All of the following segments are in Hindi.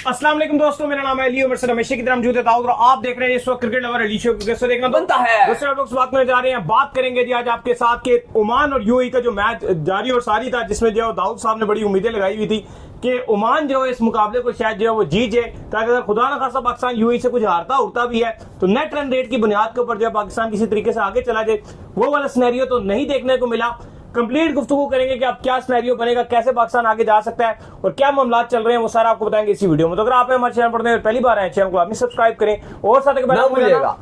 अस्सलाम वालेकुम दोस्तों, मेरा नाम है अली उमर से हमेशा की तरह मौजूद है दाऊद और आप देख रहे हैं इस वक्त क्रिकेट लवर अली शो को देखना बनता है। दूसरे आप लोग से बात करने जा रहे हैं। बात करेंगे जी आज आपके साथ के ओमान और यूएई का जो मैच जारी और सारी था, जिसमें जो दाऊद साहब ने बड़ी उम्मीदें लगाई हुई थी कि ओमान जो है इस मुकाबले को शायद जो है वो जीत जाए, ताकि अगर खुदा ना खासा पाकिस्तान यूएई से कुछ हारता उड़ता भी है तो नेट रन रेट की बुनियाद के ऊपर जो है पाकिस्तान किसी तरीके से आगे चला जाए। वो वाला सिनेरियो तो नहीं देखने को मिला। कंप्लीट गुफ्तगू करेंगे कि अब क्या सिनेरियो बनेगा, कैसे पाकिस्तान आगे जा सकता है और क्या मामला चल रहे हैं, वो सारा आपको बताएंगे इसी वीडियो में। तो अगर आप हमारे चैनल पर पहली बार आए, चैनल को आपने सब्सक्राइब करें और साथ भूलिएगा।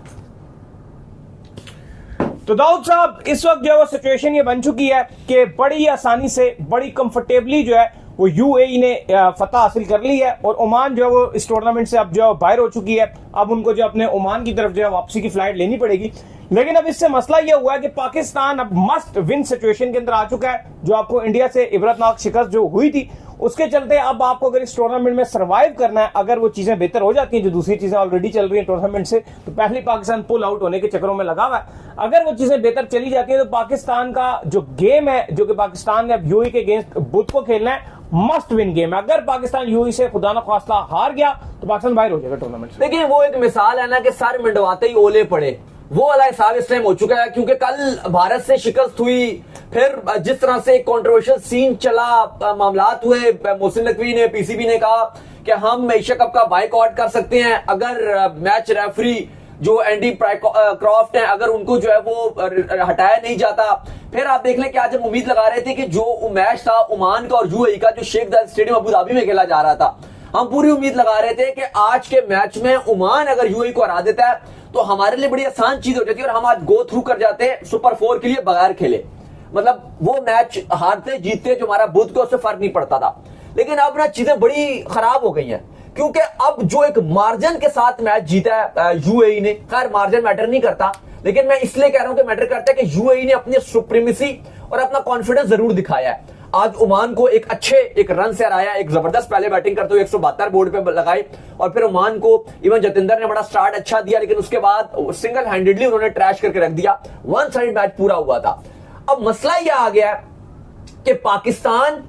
तो दाऊद साहब, इस वक्त जो है वो सिचुएशन ये बन चुकी है कि बड़ी आसानी से बड़ी कंफर्टेबली जो है वो यूएई ने फतह हासिल कर ली है और ओमान जो है वो इस टूर्नामेंट से अब जो है बाहर हो चुकी है। अब उनको जो अपने ओमान की तरफ जो है वापसी की फ्लाइट लेनी पड़ेगी। लेकिन अब इससे मसला यह हुआ है कि पाकिस्तान अब मस्ट विन सिचुएशन के अंदर आ चुका है। जो आपको इंडिया से इबरतनाक शिकस्त जो हुई थी उसके चलते अब आपको अगर इस टूर्नामेंट में सर्वाइव करना है, अगर वो चीजें बेहतर हो जाती हैं, जो दूसरी चीजें ऑलरेडी चल रही हैं टूर्नामेंट से, तो पहले पाकिस्तान पुल आउट होने के चक्करों में लगा हुआ है। अगर वो चीजें बेहतर चली जाती हैं तो पाकिस्तान का जो गेम है, जो कि पाकिस्तान ने अब यूएई के अगेंस्ट बुध को खेलना है, मस्ट विन गेम है। अगर पाकिस्तान यूएई से खुदा ना खास्ता हार गया तो पाकिस्तान बाहर हो जाएगा टूर्नामेंट से। देखिए, वो एक मिसाल है ना कि सर मंडवाते ही ओले पड़े, वो वाला हिसाब इस टाइम हो चुका है। क्योंकि कल भारत से शिकस्त हुई, फिर जिस तरह से कंट्रोवर्शियल सीन चला, मामलात हुए, मोहसिन नकवी ने, पीसीबी ने कहा कि हम एशिया कप का बाइकआउट कर सकते हैं अगर मैच रेफरी जो एंडी क्रॉफ्ट हैं अगर उनको जो है वो हटाया नहीं जाता। फिर आप देख लें कि आज हम उम्मीद लगा रहे थे कि जो मैच था ओमान का और यूएई का, जो शेख जायद स्टेडियम अबू धाबी में खेला जा रहा था, हम पूरी उम्मीद लगा रहे थे कि आज के मैच में ओमान अगर यूएई को हरा देता है तो हमारे लिए बड़ी आसान चीज हो जाती है और हम आज गो थ्रू कर जाते सुपर 4 के लिए बगैर खेले। मतलब वो मैच हारते जीतते जो हमारा बुध को उससे फर्क नहीं पड़ता था। लेकिन अब ना चीजें बड़ी खराब हो गई हैं, क्योंकि अब जो एक मार्जिन के साथ मैच जीता है यूएई ने, खैर मार्जिन मैटर नहीं करता, लेकिन मैं इसलिए कह रहा हूं कि मैटर करता है कि यूएई ने अपनी सुप्रीमेसी और अपना कॉन्फिडेंस जरूर दिखाया है। आज ओमान को एक रन से हराया, एक जबरदस्त पहले बैटिंग करते हुए 172 बोर्ड पे लगाई और फिर ओमान को इवन जतिंदर ने बड़ा स्टार्ट अच्छा दिया, लेकिन उसके बाद सिंगल हैंडेडली उन्होंने ट्रैश करके रख दिया। वन साइड मैच पूरा हुआ था। अब मसला यह आ गया कि पाकिस्तान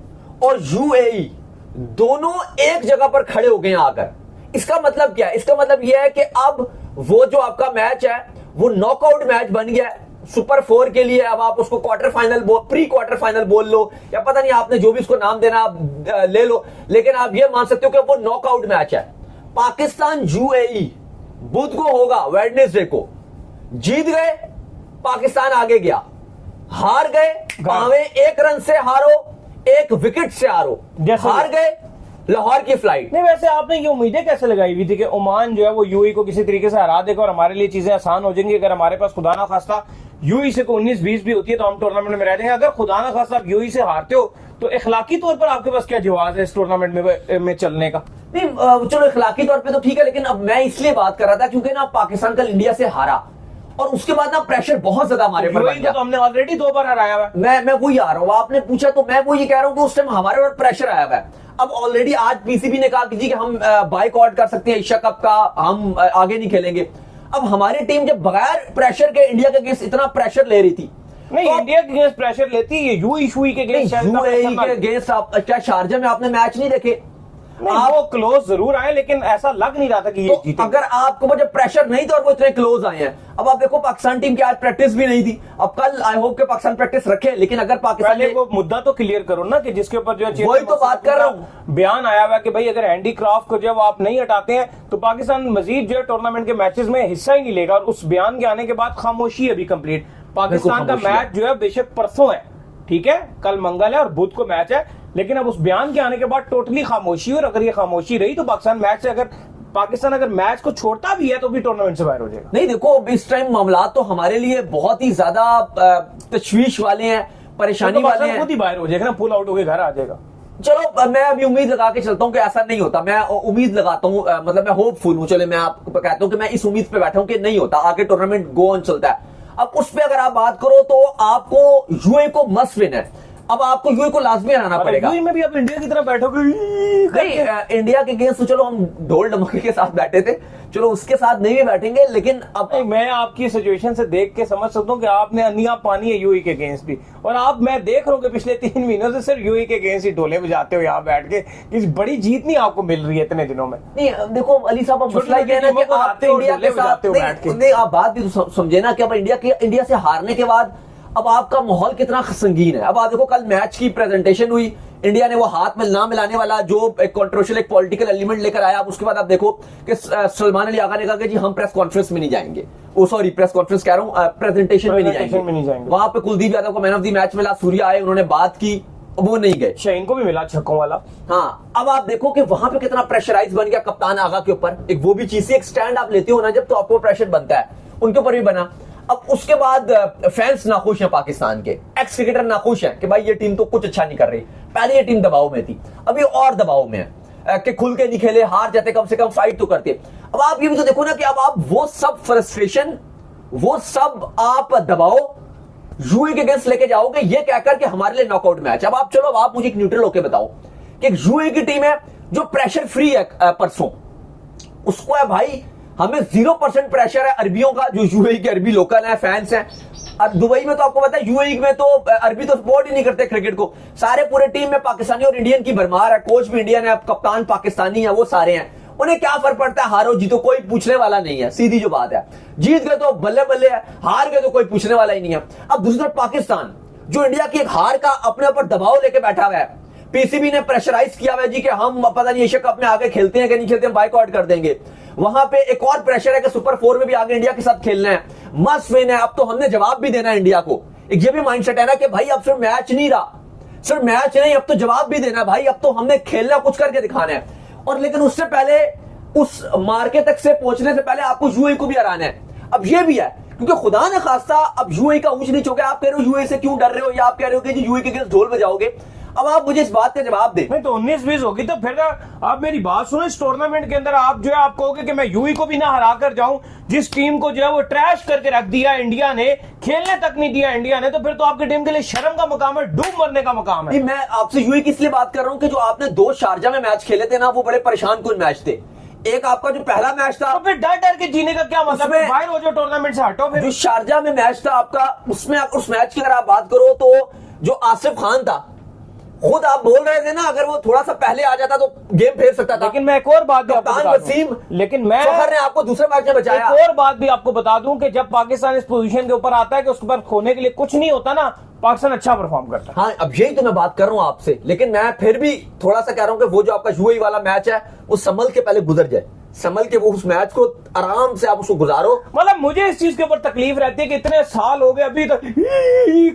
और यूएई दोनों एक जगह पर खड़े हो गए आकर। इसका मतलब क्या है? इसका मतलब यह है कि अब वो जो आपका मैच है वो नॉकआउट मैच बन गया है सुपर 4 के लिए। अब आप उसको quarter final pre quarter final बोल लो या पता नहीं आपने जो भी उसको नाम देना आप ले लो, लेकिन आप ये मान सकते हो कि वो नॉकआउट मैच है। पाकिस्तान यूएई बुध को होगा, वेडनेसडे को। जीत गए पाकिस्तान आगे गया, हार गए भावे 1 रन से हारो, 1 विकेट से हारो, हार गए लाहौर की फ्लाइट। नहीं, वैसे आपने ये उम्मीदें कैसे लगाई हुई थी कि ओमान जो है वो यूएई को किसी तरीके से हरा देगा और हमारे लिए चीजें आसान हो जाएंगी? अगर हमारे पास खुदा ना खास्ता यूएई से 19-20 भी होती है तो हम टूर्नामेंट में रह जाएंगे। अगर खुदा ना खास्ता आप यूएई से हारते हो तो इखलाकी तौर पर आपके पास क्या जवाब है इस टूर्नामेंट में चलने का? नहीं, चलो इखलाकी तौर पे तो ठीक है, लेकिन अब मैं इसलिए बात कर रहा था क्योंकि ना पाकिस्तान कल इंडिया से हारा और उसके बाद ना प्रेशर बहुत ज्यादा हमारे ऊपर बन गया। तो हमने ऑलरेडी 2 बार हराया हुआ। मैं वही आ रहा हूँ, आपने पूछा तो मैं वो ये कह रहा हूँ कि उस टाइम हमारे ऊपर प्रेशर आया हुआ है। अब ऑलरेडी आज पीसीबी ने कहा कि जी कि हम बाइकआउट कर सकते हैं एशिया कप का, हम आगे नहीं खेलेंगे। अब हमारी टीम जब बगैर प्रेशर के इंडिया के अगेंस्ट इतना प्रेशर ले रही थी, नहीं तो इंडिया के अगेंस्ट प्रेशर लेती है यूएई के अगेंस्ट। क्या शारजा में आपने मैच नहीं देखे? आप वो क्लोज जरूर आए, लेकिन ऐसा लग नहीं रहा था कि ये तो जीते। अगर आपको मुझे प्रेशर नहीं था और वो इतने क्लोज आए हैं। अब आप देखो पाकिस्तान टीम की आज प्रैक्टिस भी नहीं थी। अब कल आई होप के पाकिस्तान प्रैक्टिस रखे, लेकिन अगर पाकिस्तान को मुद्दा तो क्लियर करो ना कि जिसके ऊपर जो वही तो बात कर रहा हूं, बयान आया हुआ कि भाई अगर एंडी क्रॉफ्ट को जब आप नहीं हटाते हैं तो पाकिस्तान मजीद जो है टूर्नामेंट के मैचेस में हिस्सा ही नहीं लेगा। और उस बयान के आने के बाद खामोशी अभी कंप्लीट। पाकिस्तान का मैच जो है बेशक परसों है, ठीक है, कल मंगल है और बुध को मैच है, लेकिन अब उस बयान के आने के बाद टोटली खामोशी। और अगर ये खामोशी रही तो पाकिस्तान अगर मैच को छोड़ता भी है तो भी टूर्नामेंट से बाहर हो जाएगा। नहीं, देखो इस टाइम मामला तो हमारे लिए बहुत ही ज्यादा तशवीश वाले हैं, परेशानी वाले हैं। खुद ही बाहर हो जाएगा ना, पुल आउट होकर घर आ जाएगा। चलो मैं अभी उम्मीद लगा के चलता हूं कि ऐसा नहीं होता। मैं उम्मीद लगाता हूं, मतलब मैं होपफुल हूं। चले मैं आपको कहता हूं कि मैं इस उम्मीद पे बैठा हूं कि नहीं होता, आगे टूर्नामेंट गो ऑन चलता है। अब उस पर अगर आप बात करो तो आपको यूएई को मस्ट विन है। अब आपको यूएई को लाजमी हराना पड़ेगा। यूएई में भी आप इंडिया की तरह बैठोगे नहीं, इंडिया के अगेंस्ट तो चलो हम ढोल ढमके के साथ बैठे थे, चलो उसके साथ नहीं भी बैठेंगे, लेकिन अब मैं आपकी सिचुएशन से देख के समझ सकता हूँ कि आपने अनिया पानी है यूएई के अगेंस्ट भी, और आप मैं देख रहा हूँ कि पिछले 3 महीनों से सिर्फ यूएई के अगेंस्ट ही ढोले बजाते हो यहाँ बैठ के, कि बड़ी जीत नहीं आपको मिल रही है इतने दिनों में। नहीं देखो अली साहब, अब मसला ये है ना कि आप इंडिया के साथ नहीं, आप बात भी तो समझे ना कि अब इंडिया से हारने के बाद अब आपका माहौल कितना संगीन है। अब आप देखो कल मैच की प्रेजेंटेशन हुई, इंडिया ने वो हाथ में ना मिलाने वाला जो एक कंट्रोवर्शियल एक पॉलिटिकल एलिमेंट लेकर आया। अब उसके बाद आप देखो कि सलमान अली आगा ने कहा कि जी हम प्रेस कॉन्फ्रेंस में नहीं जाएंगे, सॉरी प्रेस कॉन्फ्रेंस कह रहा हूं, प्रेजेंटेशन में नहीं जाएंगे। वहां पे कुलदीप यादव को मैन ऑफ द मैच मिला, सूर्या आए, उन्होंने बात की, वो नहीं गए, शाहीन को भी मिला छक्कों वाला। हाँ, अब आप देखो कि वहां पे कितना प्रेशराइज बन गया कप्तान आगा के ऊपर। एक वो भी चीज, एक स्टैंड आप लेते हो ना जब, तो आपको प्रेशर बनता है, उनके ऊपर भी बना। अब उसके बाद फैंस नाखुश हैं, पाकिस्तान के एक्स क्रिकेटर नाखुश हैं कि भाई ये टीम तो कुछ अच्छा नहीं कर रही। पहले ये टीम दबाव में थी, अभी और दबाव में है कि खुल के नहीं खेले, हार जाते, कम से कम फाइट तो करते। अब आप ये भी तो देखो ना कि अब आप वो सब फ्रस्ट्रेशन, वो सब आप दबाव यूएई के अगेंस्ट लेके जाओगे, ये कहकर कि हमारे लिए नॉकआउट मैच। अब आप चलो, अब आप मुझे एक न्यूट्रल होकर बताओ कि यूएई की टीम है जो प्रेशर फ्री है, परसों उसको है भाई, हमें 0% प्रेशर है अरबियों का, जो यूएई के अरबी लोकल हैं, फैंस हैं। अब दुबई में तो आपको पता है, यूएई में तो अरबी तो सपोर्ट ही नहीं करते क्रिकेट को, सारे पूरे टीम में पाकिस्तानी और इंडियन की भरमार है, कोच भी इंडियन है, कप्तान पाकिस्तानी है, वो सारे हैं। उन्हें क्या फर्क पड़ता है हारो जीतो, कोई पूछने वाला नहीं है, सीधी जो बात है। जीत गए तो बल्ले बल्ले है, हार गए तो कोई पूछने वाला ही नहीं है। अब दूसरी तरफ पाकिस्तान, जो इंडिया की एक हार का अपने ऊपर दबाव लेके बैठा हुआ है, पीसीबी ने प्रेशराइज किया हुआ है जी कि हम पता नहीं एशिया कप में आगे खेलते हैं कि नहीं खेलते, हम बाइकआउट कर देंगे। वहां पे एक और प्रेशर है कि सुपर 4 में भी आगे इंडिया के साथ खेलना है, मस्ट विन है, अब तो हमने जवाब भी देना है इंडिया को। एक ये भी माइंडसेट है ना कि भाई अब सिर्फ मैच नहीं रहा, सिर्फ मैच नहीं, अब तो जवाब भी देना है भाई, अब तो हमने खेलना, कुछ करके दिखाना है। और लेकिन उससे पहले, उस मार्के तक से पहुंचने से पहले आपको यूएई को भी हराना है। अब ये भी है क्योंकि खुदा ने खास्ता अब यूएई का ऊंच नीच हो गया। आप कह रहे हो यूएई से क्यों डर रहे हो, या आप कह रहे हो कि यूएई के अगेंस्ट ढोल बजाओगे। अब आप मुझे इस बात का जवाब दें। नहीं तो 19-20 होगी तो फिर आप मेरी बात सुनो, इस टूर्नामेंट के अंदर आप जो है आप कहोगे कि मैं यूएई को भी ना हरा कर जाऊं, जिस टीम को जो है वो ट्रैश करके रख दिया इंडिया ने, खेलने तक नहीं दिया इंडिया ने, तो फिर तो आपकी टीम के लिए शर्म का मकाम है, डूब मरने का मकाम है। मैं आपसे यूएई की इसलिए बात कर रहा हूं कि जो आपने 2 शारजा में मैच खेले थे ना, वो बड़े परेशान कुन मैच थे। एक आपका जो पहला मैच था, तो फिर डर डर के जीने का क्या मतलब है, बाहर हो जो टूर्नामेंट से हटो। फिर जो शारजा में मैच था आपका, उसमें उस मैच की अगर आप बात करो तो जो आसिफ खान था, खुद आप बोल रहे थे ना अगर वो थोड़ा सा पहले आ जाता तो गेम फेर सकता था। लेकिन मैं एक और बात भी आपको बता दूं, लेकिन मैं फखर ने आपको दूसरे मैच में बचाया। एक और बात भी आपको बता दूं कि जब पाकिस्तान इस पोजीशन के ऊपर आता है कि उसके ऊपर खोने के लिए कुछ नहीं होता ना, पाकिस्तान अच्छा परफॉर्म करता है। हाँ, अब यही तो मैं बात कर रहा हूं आपसे, लेकिन मैं फिर भी थोड़ा सा कह रहा हूं कि वो जो आपका यूएई वाला मैच है वो संभल के पहले गुजर जाए, संभल के वो उस मैच को आराम से आप उसको गुजारो। मतलब मुझे इस चीज के ऊपर तकलीफ रहती है कि इतने साल हो गए अभी तक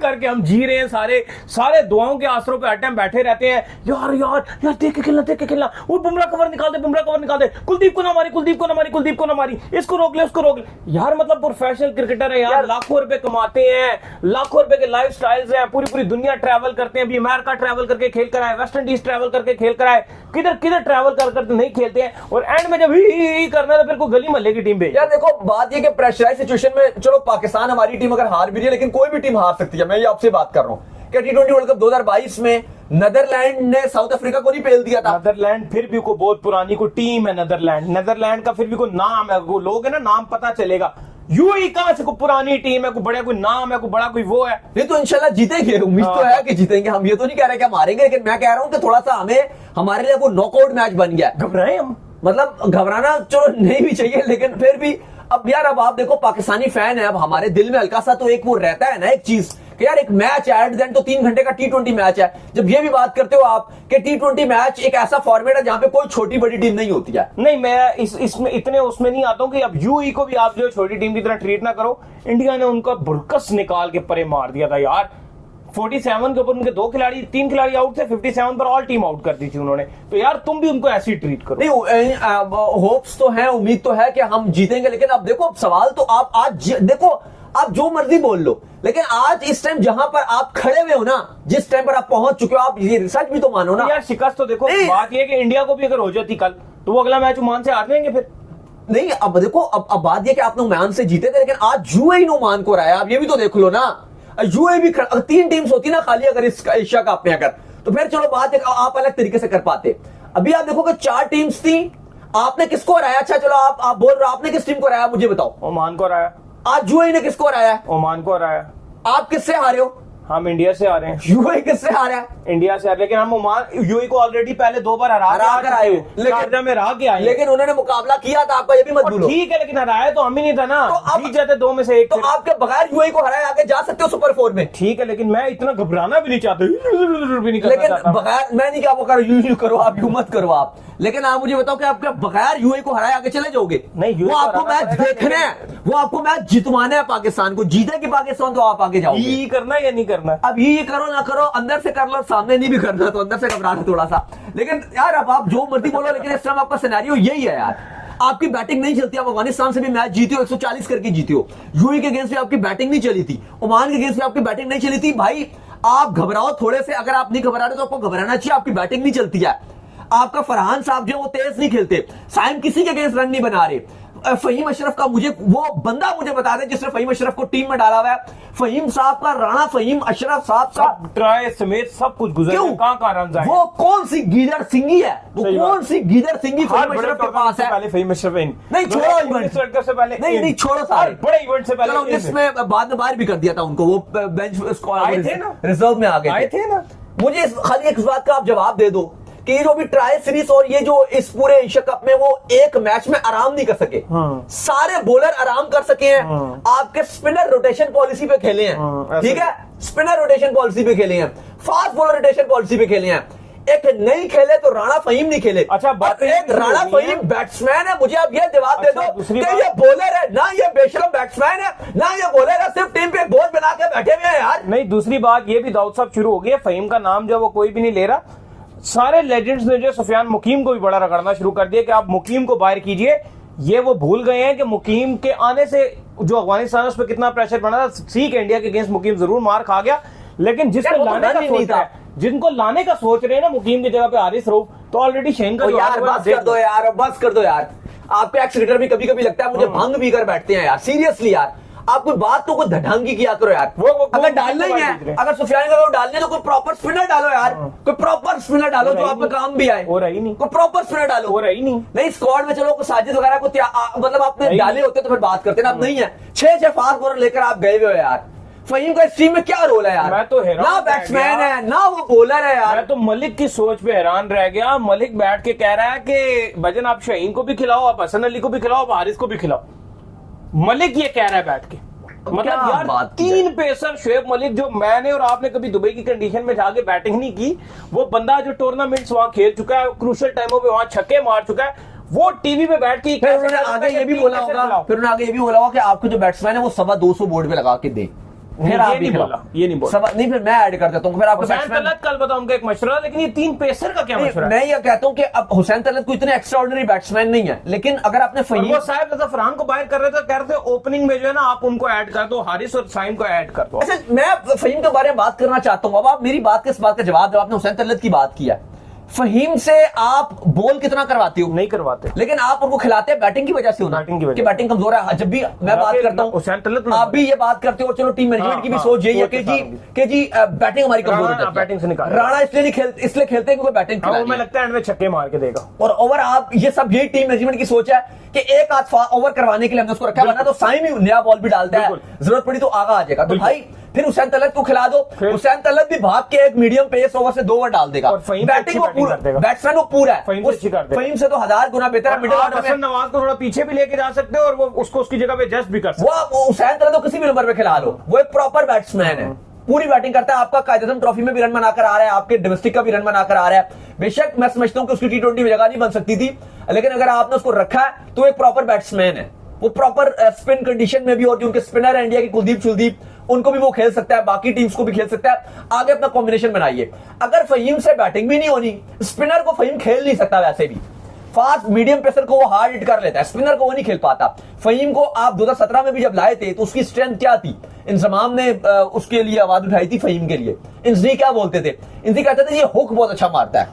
करके हम जी रहे हैं, सारे दुआओं के आसरों पे हर टाइम बैठे रहते हैं, यार यार यार देख के खेलना, वो बुमराह कवर निकाल दे, कुलदीप को ना मारी, इसको रोक ले, उसको रोक ले। यार मतलब प्रोफेशनल क्रिकेटर है यार, लाखों रुपए कमाते हैं, लाखों रुपए के लाइफ स्टाइल्स हैं, पूरी दुनिया ट्रैवल करते हैं, अभी अमेरिका ट्रैवल करके खेल कर आए, वेस्ट इंडीज ट्रैवल करके खेल कर आए, किधर ट्रैवल कर नहीं खेलते हैं, और एंड में जब ही करना है तो फिर को गली मोहल्ले की टीम भेज। यार देखो बात ये कि प्रेशराइज सिचुएशन में चलो पाकिस्तान हमारी टीम अगर हार भी रही है, लेकिन कोई भी टीम हार सकती है। मैं ये आपसे बात कर रहा हूं कि T20 वर्ल्ड कप 2022 में नीदरलैंड ने साउथ अफ्रीका को नहीं पेल दिया था। नीदरलैंड फिर भी को बहुत पुरानी को टीम है, नीदरलैंड का फिर भी कोई नाम है, वो लोग है ना, नाम पता चलेगा। यूएई कहां से कोई पुरानी टीम है, कोई बड़ा कोई नाम है, कोई बड़ा कोई वो है। नहीं तो इंशाल्लाह जीतेंगे, उम्मीद तो है कि जीतेंगे। हम ये तो नहीं कह रहे कि हम हारेंगे, लेकिन मैं कह रहा हूं कि थोड़ा सा हमें, हमारे लिए वो नॉकआउट मैच बन गया। घबराए हम, मतलब घबराना चलो नहीं भी चाहिए, लेकिन फिर भी अब यार, अब आप देखो पाकिस्तानी फैन है, अब हमारे दिल में हल्का सा तो एक वो रहता है ना, एक चीज कि यार एक मैच है, एट द एंड तो 3 घंटे का T20 मैच है। जब ये भी बात करते हो आप कि T20 मैच एक ऐसा फॉर्मेट है जहां पे कोई छोटी बड़ी टीम नहीं होती है। नहीं, मैं इसमें इतने उसमें नहीं आता हूं कि अब यूएई को भी आप जो छोटी टीम की तरह ट्रीट ना करो। इंडिया ने उनका बुरकस निकाल के परे मार दिया था यार, 47 के ऊपर उनके 3 खिलाड़ी आउट थे, 57 पर ऑल टीम आउट कर दी थी उन्होंने। तो यार तुम भी उनको ऐसे ही ट्रीट करो। नहीं, होप्स तो है, उम्मीद तो है कि हम जीतेंगे, लेकिन अब देखो सवाल तो आप आज देखो, आप जो मर्जी बोल लो, लेकिन आज इस टाइम जहां पर आप खड़े हुए हो ना, जिस टाइम पर आप पहुंच चुके हो, आप ये रिसर्च भी तो मानो ना। यार शिकस्त तो देखो, बात ये कि इंडिया को भी अगर हो जाती कल तो वो अगला मैच ओमान से हार जाएंगे फिर। नहीं, अब देखो, अब बात ये कि आपने ओमान से जीते थे, लेकिन आज यूएई ने ओमान को हराया। आप ये भी तो देख लो ना, यूएई भी 3 टीम्स होती ना खाली अगर इस एशिया कप में, अगर तो फिर चलो बात आप अलग तरीके से कर पाते। अभी आप देखो कि 4 टीम्स थी, आपने किसको हराया? अच्छा चलो आप बोल रहे हो आपने किस टीम को हराया, मुझे बताओ। ओमान को हराया। आज यूएई ने किसको हराया? ओमान को हराया। आप किससे हारे हो? हम इंडिया से आ रहे हैं। यूएई किससे हारा है? इंडिया से, लेकिन हम ओमान यूएई को ऑलरेडी पहले 2 बार हरा कर आए हो, लेकिन में रहा के आए, लेकिन उन्होंने मुकाबला किया था आपका, ये भी मत भूलो। ठीक है, लेकिन हराया तो हम ही नहीं था ना, तो जीत जाते 2 में से 1। तो आपके बगैर यूएई को हराए आगे जा सकते हो सुपर 4 में। ठीक है, लेकिन मैं इतना घबराना भी नहीं चाहता, भी नहीं लेकिन चाहता। बगैर मैं नहीं क्या वो करो, यू करो आप, यू मत करो आप, लेकिन आप मुझे बताओ कि आपके बगैर यूएई को हराए आगे चले जाओगे? नहीं, वो आपको मैच देखना है, वो आपको मैच जितवाना है पाकिस्तान को, जीतेगी पाकिस्तान तो आप आगे जाओगे। ये करना है या नहीं करना? अब ये करो ना करो, अंदर से कर लो, सामने नहीं भी करना तो अंदर से घबराना थोड़ा सा। लेकिन यार अब आप जो मर्जी बोलो, लेकिन इस टाइम आपका सिनेरियो यही है यार, आपकी बैटिंग नहीं चलती। आप अफगानिस्तान से भी मैच जीती हो, 140 करके जीती हो। यूएई के अगेंस्ट भी आपकी बैटिंग नहीं चली थी, ओमान के अगेंस्ट भी आपकी बैटिंग नहीं चली थी। भाई आप घबराओ थोड़े से, अगर आप नहीं घबरा रहे तो आपको घबराना चाहिए, आपकी बैटिंग नहीं चलती है। आपका फरहान साहब जो वो तेज नहीं खेलते, साइम किसी के अगेंस्ट रन नहीं बना रहे। फहीम अशरफ का मुझे वो बंदा मुझे बता दे जिसने फहीम अशरफ को टीम में डाला हुआ है। फहीम साहब का, राणा फहीम अशरफ साहब का ट्राई समेत सब कुछ गुजर गया, कहां रन आए? वो कौन सी गीदड़ सिंगी है, वो कौन सी गीदड़ सिंगी फहीम अशरफ के पास है? पहले फहीम अशरफ नहीं छोड़ो इवेंट से पहले, नहीं छोड़ो सारे बड़े इवेंट से पहले। चलो इसमें बाद में बाहर भी कर दिया था उनको, वो बेंच आए थे ना, रिजर्व में आ गए थे ना। मुझे खाली एक बात का आप जवाब दे दो कि जो भी ट्रायल सीरीज और ये जो इस पूरे एशिया कप में वो एक मैच में आराम नहीं कर सके, सारे बॉलर आराम कर सके हैं, आपके स्पिनर रोटेशन पॉलिसी पे खेले हैं, ठीक है, स्पिनर रोटेशन पॉलिसी पे खेले हैं, फास्ट बॉलर रोटेशन पॉलिसी पे खेले हैं। एक नहीं खेले तो राणा फहीम नहीं खेले। अच्छा, बात एक राणा फहीम बैट्समैन है, मुझे आप ये जवाब दे दो कि ये बॉलर है ना, ये बेशरम बैट्समैन है ना, ये बॉलर है, सिर्फ टीम पे एक बोझ बना के बैठे हुए हैं यार। नहीं, दूसरी बात ये भी दाऊद साहब शुरू हो गई है, फहीम का नाम जो वो कोई भी नहीं ले रहा। सारे लेजेंड्स ने जो सुफियान मुकीम को भी बड़ा रगड़ना शुरू कर दिया कि आप मुकीम को बाहर कीजिए। ये वो भूल गए हैं कि मुकीम के आने से जो अफगानिस्तान उस पर कितना प्रेशर बना था। ठीक है, इंडिया के अगेंस्ट मुकीम जरूर मार खा गया, लेकिन जिसको लाने का सोच रहा है, जिनको लाने का सोच रहे हैं ना मुकीम की जगह पे हारिस रऊफ, तो ऑलरेडी शेन का यार बस कर दो यार, बस कर दो यार। आपके एक्स क्रिकेटर भी कभी कभी लगता है मुझे भंग भी कर बैठते हैं यार, सीरियसली यार। आप कोई बात तो कोई ढंग की किया करो यार। अगर डालना ही है, अगर सुफियान का डालने तो कोई प्रॉपर स्पिनर डालो यार, कोई प्रॉपर स्पिनर डालो जो आपका काम भी आए। हो रही नहीं, कोई प्रॉपर स्पिनर डालो, हो रही नहीं स्क्वाड में। चलो साजिद वगैरह को मतलब आपने डाले होते तो फिर बात करते ना, अब नहीं है। 6 फास्ट बॉलर लेकर आप गए हुए हो यार। फहीम का इस टीम में क्या रोल है यार? मैं तो हैरान, ना बैट्समैन है ना वो बॉलर है यार। मैं तो मलिक की सोच पे हैरान रह गया। मलिक बैठ के कह रहा है कि भजन आप शाहीन को भी खिलाओ, आप हसन अली को भी खिलाओ, आप हारिस को भी खिलाओ। मलिक ये कह रहा है बैठ के, मतलब यार 3 पेसर शुएब मलिक, जो मैंने और आपने कभी दुबई की कंडीशन में जाके बैटिंग नहीं की, वो बंदा जो टूर्नामेंट्स वहां खेल चुका है, क्रूशियल टाइमों पे वहां छक्के मार चुका है, वो टीवी पे बैठ के फिर उन्होंने आगे ये भी बोला होगा कि आपको जो बैट्समैन है वो 225 बोर्ड पे लगा के दे। फिर आप नहीं बोला, ये नहीं बोला। नहीं, फिर मैं ऐड कर देता हूं। फिर आपको हुसैन तलत कल बताऊं उनका एक मशवरा, लेकिन ये 3 पेसर का क्या मशवरा? मैं ये कहता हूं कि अब हुसैन तलत कोई इतने एक्स्ट्राऑर्डिनरी बैट्समैन नहीं है, लेकिन अगर आपने फहीम वो साहब रजा फरहान को बाहर कर रहे थे, कह रहे थे ओपनिंग में जो है ना आप उनको ऐड कर दो, हारिस और साइम को ऐड कर दो। अच्छा, मैं फहीम के बारे में बात करना चाहता हूं। अब आप मेरी बात के इस बात का जवाब दो। आपने हुसैन तलत की बात किया, फहीम से आप बॉल कितना करवाते हो? नहीं करवाते, लेकिन आप उनको खिलाते हैं बैटिंग की वजह से, बैटिंग की वजह कि बैटिंग कमजोर है। जब भी मैं बात करता हूं, हुसैन तलत आप भी ये बात करते हो। चलो टीम मैनेजमेंट की भी सोच यही है कि जी बैटिंग हमारी कमजोर है, बैटिंग से निकाल। राणा इसलिए खेलते हैं क्योंकि बैटिंग खिलानी है, लगता है एंड में छक्के मार के देगा। और ओवर आप ये सब यही टीम मैनेजमेंट की सोच है कि एक आध ओवर करवाने के लिए हमने उसको रखा, वरना तो साइम ही नया बॉल भी डालता है, जरूरत पड़ी तो आगा आ जाएगा। तो भाई फिर हुसैन तलत को खिला दो, हुसैन तलत भी भाग के एक मीडियम पेस ओवर से 2 ओवर डाल देगा। बैटिंग को पूरा, बैट्समैन को पूरा है, फहीम से तो 1000 गुना बेहतर है। मिडिल ऑर्डर में नवाज को थोड़ा पीछे भी लेके जा सकते हो और वो उसको उसकी जगह पे एडजस्ट भी कर सकते हो। वो हुसैन तलत को किसी भी नंबर पे खिला लो, वो एक प्रॉपर बैट्समैन है, पूरी बैटिंग करता है। आपका कायदेआज़म ट्रॉफी में भी रन बनाकर आ रहा है, आपके डोमेस्टिक का भी रन बनाकर आ रहा है। बेशक मैं समझता हूं कि उसकी T20 में जगह नहीं बन सकती थी, लेकिन अगर आपने उसको रखा है तो एक प्रॉपर बैट्समैन है। वो प्रॉपर स्पिन कंडीशन में भी, और जो उनके स्पिनर है इंडिया के कुलदीप उनको भी वो खेल सकता है, बाकी टीम्स को भी खेल सकता है। आगे अपना कॉम्बिनेशन बनाइए। अगर फहीम से बैटिंग भी नहीं होनी, स्पिनर को फहीम खेल नहीं सकता, वैसे भी फास्ट मीडियम पेसर को वो हार्ड हिट कर लेता है, स्पिनर को वो नहीं खेल पाता। फहीम को आप 2017 में भी जब लाए थे तो उसकी स्ट्रेंथ क्या थी? इंजमाम ने उसके लिए आवाज उठाई थी फहीम के लिए। इंजनी क्या बोलते थे? इंजनी कहते थे ये हुक बहुत अच्छा मारता है,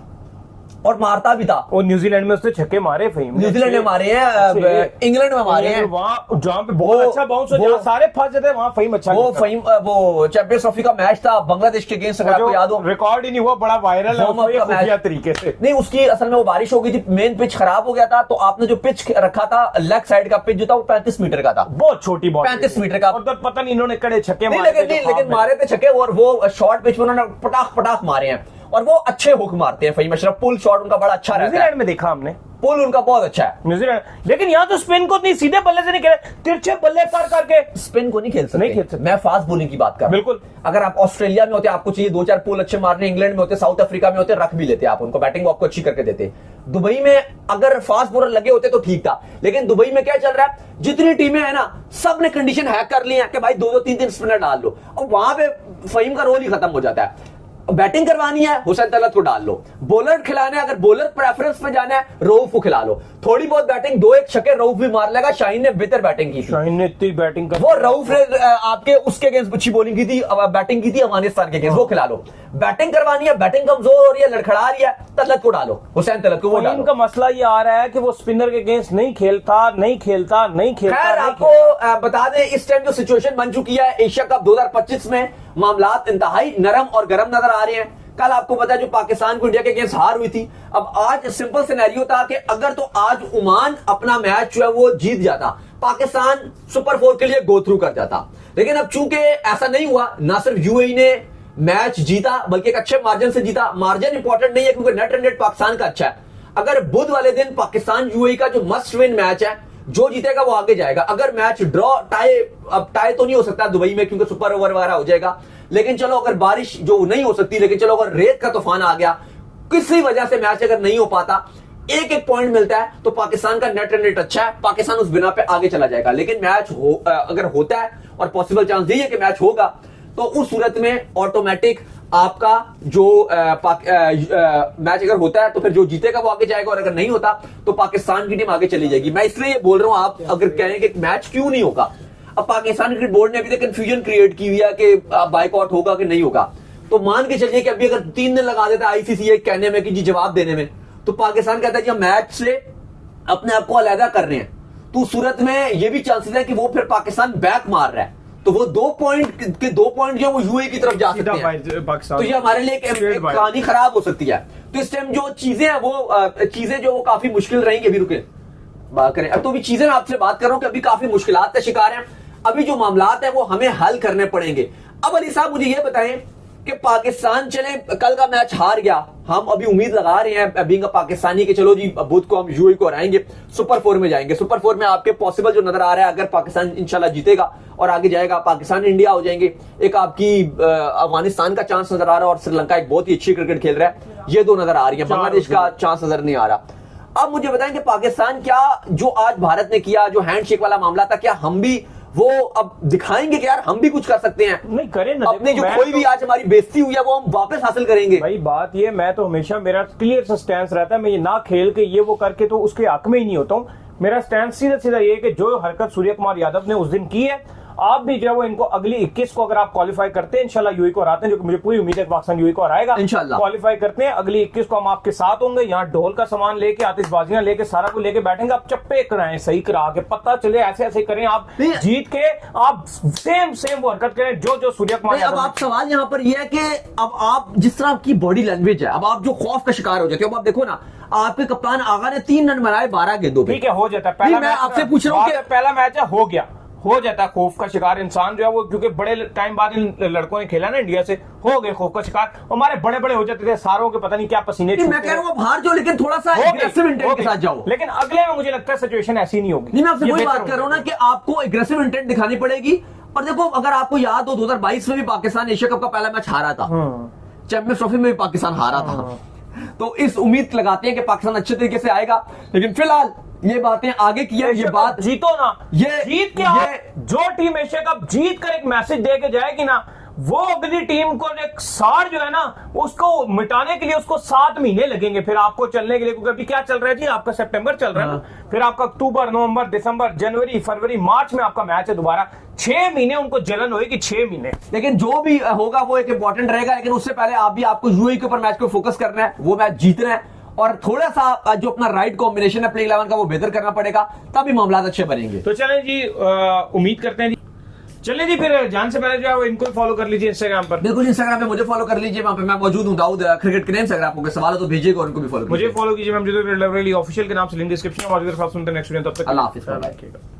और मारता भी था। और न्यूजीलैंड में उसने छक्के मारे फहीम, न्यूजीलैंड में मारे हैं, इंग्लैंड में मारे हैं, वहां जहां पे बहुत अच्छा बाउंस हो, जहां सारे फंस जाते वहां फहीम अच्छा वो फहीम वो चैंपियंस ट्रॉफी का मैच था बांग्लादेश के अगेंस्ट, अगर आपको याद हो, रिकॉर्ड ही नहीं हुआ, बड़ा वायरल है खुफिया तरीके से। नहीं, उसकी असल में वो बारिश हो गई थी, मेन पिच खराब हो गया था, तो आपने जो पिच रखा था लेग साइड का पिच जो था वो 35 मीटर का था, बहुत छोटी बॉल, 35 मीटर का। और पता नहीं इन्होंने कड़े छक्के मारे, लेकिन मारे थे छक्के, और वो शॉर्ट पिच में उन्होंने पटाख पटाख मारे हैं, और वो अच्छे हुक मारते हैं फहीम अशरफ, पुल शॉट उनका बड़ा अच्छा रहता है। न्यूजीलैंड में देखा हमने, पुल उनका बहुत अच्छा है न्यूजीलैंड, लेकिन यहाँ तो स्पिन को नहीं, सीधे बल्ले से नहीं खेले, तिरछे बल्ले कर करके स्पिन को नहीं खेल सकते, नहीं खेल सकते। मैं फास्ट बॉलिंग की बात कर रहा हूं। बिल्कुल, अगर आप ऑस्ट्रेलिया में होते, आपको चाहिए 2-4 पुल अच्छे मारने, इंग्लैंड में होते, साउथ अफ्रीका में होते, रख भी लेते आप उनको, बैटिंग आपको अच्छी करके देते। दुबई में अगर फास्ट बॉलर लगे होते तो ठीक था, लेकिन दुबई में क्या चल रहा है, जितनी टीमें है ना, सब ने कंडीशन हैक कर ली है कि भाई 2-2 3-3 स्पिनर डाल लो, और वहां पे फहीम का रोल ही खत्म हो जाता है। बैटिंग करवानी है, हुसैन तलत को डाल लो, बॉलर खिलाना है, अगर बॉलर प्रेफरेंस में जाना है, रऊफ को खिला लो, थोड़ी बहुत बैटिंग, 2-1 छक्के रऊफ भी मार लेगा। शाहीन ने बेहतर बैटिंग की थी, शाहीन ने इतनी बैटिंग कर, वो रऊफ ने आपके उसके अगेंस्ट अच्छी बॉलिंग की थी, बैटिंग की थी अफगानिस्तान के अगेंस्ट, वो खिला लो। बैटिंग करवानी है, बैटिंग कमजोर हो रही है, लड़खड़ा रही है, तलत को डालो, हुसैन तलत को वो डालो। इनका मसला ये आ रहा है कि वो स्पिनर के अगेंस्ट नहीं खेलता। खैर, आपको बता दें इस टाइम जो सिचुएशन बन चुकी है एशिया कप 2025 में, मामलात इंतहाई नरम और गर्म नजर आ रहे हैं। कल आपको पता है जो पाकिस्तान को इंडिया के अगेंस्ट हार हुई थी, अब आज सिंपल सिनेरियो था कि अगर तो आज ओमान अपना मैच जो है वो जीत जाता, पाकिस्तान सुपर 4 के लिए गो थ्रू कर जाता, लेकिन अब चूंकि ऐसा नहीं हुआ, ना सिर्फ यूएई ने मैच जीता बल्कि एक अच्छे मार्जिन से जीता। मार्जिन इंपॉर्टेंट नहीं है क्योंकि नेट रन रेट पाकिस्तान का अच्छा है। अगर बुध वाले दिन पाकिस्तान यूएई का जो मस्ट विन मैच है, जो जीतेगा वो आगे जाएगा। अगर मैच ड्रॉ टाई, अब टाई तो नहीं हो सकता दुबई में क्योंकि सुपर ओवर वगैरह हो जाएगा, लेकिन चलो अगर बारिश जो नहीं हो सकती, लेकिन चलो अगर रेत का तूफान आ गया, किसी वजह से मैच अगर नहीं हो पाता, एक एक पॉइंट मिलता है, तो पाकिस्तान का नेट रन रेट अच्छा है, पाकिस्तान उस बिना पे आगे चला जाएगा। लेकिन मैच अगर होता है, और पॉसिबल चांस यही है कि मैच होगा, तो उस सूरत में ऑटोमेटिक आपका जो मैच अगर होता है तो फिर जो जीतेगा वो आगे जाएगा, और अगर नहीं होता तो पाकिस्तान की टीम आगे चली जाएगी। मैं इसलिए ये बोल रहा हूं, आप अगर कहें कि मैच क्यों नहीं होगा, अब पाकिस्तान क्रिकेट बोर्ड ने अभी तक कंफ्यूजन क्रिएट की हुई है कि बाइकआउट होगा कि नहीं होगा, तो मान के चलिए कि अभी अगर 3 दिन लगा देता आईसीसी कहने में कि जी जवाब देने में, तो पाकिस्तान कहता है कि हम मैच से अपने आप को अलहदा कर रहे हैं, तो उस सूरत में ये भी चांसेस है कि वो फिर पाकिस्तान बैक मार रहा है, तो वो 2 पॉइंट जो वो यूएई की तरफ जा सकते हैं, तो ये हमारे लिए एक कहानी खराब हो सकती है। तो इस टाइम जो चीजें हैं वो चीजें जो वो काफी मुश्किल रहेंगी। अभी रुके बात करें, अब तो भी चीजें मैं आपसे बात कर रहा हूं कि अभी काफी मुश्किलात का शिकार हैं, अभी जो मामलात है वो हमें हल करने पड़ेंगे। अब अली साहब मुझे ये बताएं कि पाकिस्तान चले कल का मैच हार गया, हम अभी उम्मीद लगा रहे हैं बीइंग पाकिस्तानी के चलो जी बुध को हम यूएई को हराएंगे, सुपर 4 में जाएंगे। सुपर 4 में आपके पॉसिबल जो नजर आ रहा है, अगर पाकिस्तान इंशाल्लाह जीतेगा और आगे जाएगा, पाकिस्तान इंडिया हो जाएंगे, एक आपकी अफगानिस्तान का चांस नजर आ रहा है, और श्रीलंका एक बहुत ही अच्छी क्रिकेट खेल रहा है, ये 2 नजर आ रही है, बांग्लादेश का चांस नजर नहीं आ रहा। अब मुझे बताएं कि पाकिस्तान क्या जो आज भारत ने किया, जो हैंडशेक वाला मामला था, क्या हम भी वो अब दिखाएंगे कि यार हम भी कुछ कर सकते हैं? नहीं करें ना, अपने जो कोई भी आज हमारी बेइज्जती हुई है वो हम वापस हासिल करेंगे। भाई बात ये, मैं तो हमेशा मेरा क्लियर सा स्टैंस रहता है, मैं ये ना खेल के ये वो करके तो उसके हक में ही नहीं होता हूं। मेरा स्टैंड सीधा सीधा ये है कि जो हरकत सूर्य कुमार यादव ने उस दिन की है, आप भी जो है वो इनको अगली 21 को अगर आप क्वालिफाई करते हैं, इंशाल्लाह यूएई को हराते हैं, जो कि मुझे पूरी उम्मीद है पाकिस्तान यूएई को हराएगा, इंशाल्लाह क्वालिफाई करते हैं, अगली 21 को हम आपके साथ होंगे, यहाँ ढोल का सामान लेके, आतिशबाजियां लेके, सारा को लेके बैठेंगे, आप चप्पे कराएं, सही करा के पता चले, ऐसे ऐसे करें, आप जीत के आप सेम वो हरकत करें जो सूर्य कुमार। अब आप सवाल यहाँ पर यह है कि अब आप जिस तरह आपकी बॉडी लैंग्वेज है, अब आप जो खौफ का शिकार हो जाते हो, अब आप देखो ना, आपके कप्तान आगा ने 3 रन बनाए 12 गेंदों पे, ठीक है, हो जाता है। पहला मैं आपसे पूछ रहा हूँ कि पहला मैच है, हो जाता है खौफ का शिकार इंसान जो है वो, क्योंकि बड़े टाइम बाद इन लड़कों ने खेला ना इंडिया से, हो गए खौफ का शिकार। हमारे बड़े बड़े हो जाते थे सारों के, पता नहीं क्या पसीने छूटते। मैं कह रहा हूं हार जाओ, लेकिन थोड़ा सा एग्रेसिव इंटेंट के साथ जाओ। लेकिन अगले में मुझे लगता है सिचुएशन ऐसी नहीं होगी। नहीं, मैं आपसे वही बात कर रहा हूं ना कि आपको एग्रेसिव इंटेंट दिखानी पड़ेगी। और देखो, अगर आपको याद हो 2022 में भी पाकिस्तान एशिया कप का पहला मैच हारा था, चैंपियंस ट्रॉफी में भी पाकिस्तान हारा था, तो इस उम्मीद लगाते हैं कि पाकिस्तान अच्छे तरीके से आएगा। लेकिन फिलहाल ये बातें आगे की है, ये बात जीतो ना, ये जीत के जो टीम एशिया कप जीत कर एक मैसेज दे के जाएगी ना, वो अगली टीम को एक सार जो है ना उसको मिटाने के लिए उसको 7 महीने लगेंगे फिर आपको चलने के लिए, क्योंकि अभी क्या चल रहा है जी, आपका सितंबर चल रहा है ना, फिर आपका अक्टूबर, नवंबर, दिसंबर, जनवरी, फरवरी, मार्च में आपका मैच है दोबारा। 6 महीने उनको जलन होगी, 6 महीने। लेकिन जो भी होगा वो एक इंपॉर्टेंट रहेगा, लेकिन उससे पहले आप भी आपको यूएई के ऊपर मैच को फोकस करना है, वो मैच जीतना है, और थोड़ा सा जो अपना राइट कॉम्बिनेशन है प्ले 11 का वो बेहतर करना पड़ेगा, तभी मामला अच्छे बनेंगे। तो चलें जी, उम्मीद करते हैं जी। चलिए जी, फिर जान से पहले जो है वो इनको फॉलो कर लीजिए इंस्टाग्राम पर। बिल्कुल, इंस्टाग्राम पे मुझे फॉलो कर लीजिए, वहां पे मैं मौजूद हूं, दाऊद क्रिकेट के नेम से। अगर आपको कोई सवाल हो तो भेजिएगा और उनको भी फॉलो मुझे फॉलो कीजिए, मैं ऑफिशियल के नाम से लिंक डिस्क्रिप्शन में मौजूद है। सुनते हैं नेक्स्ट वीडियो, तब तक अल्लाह हाफिज।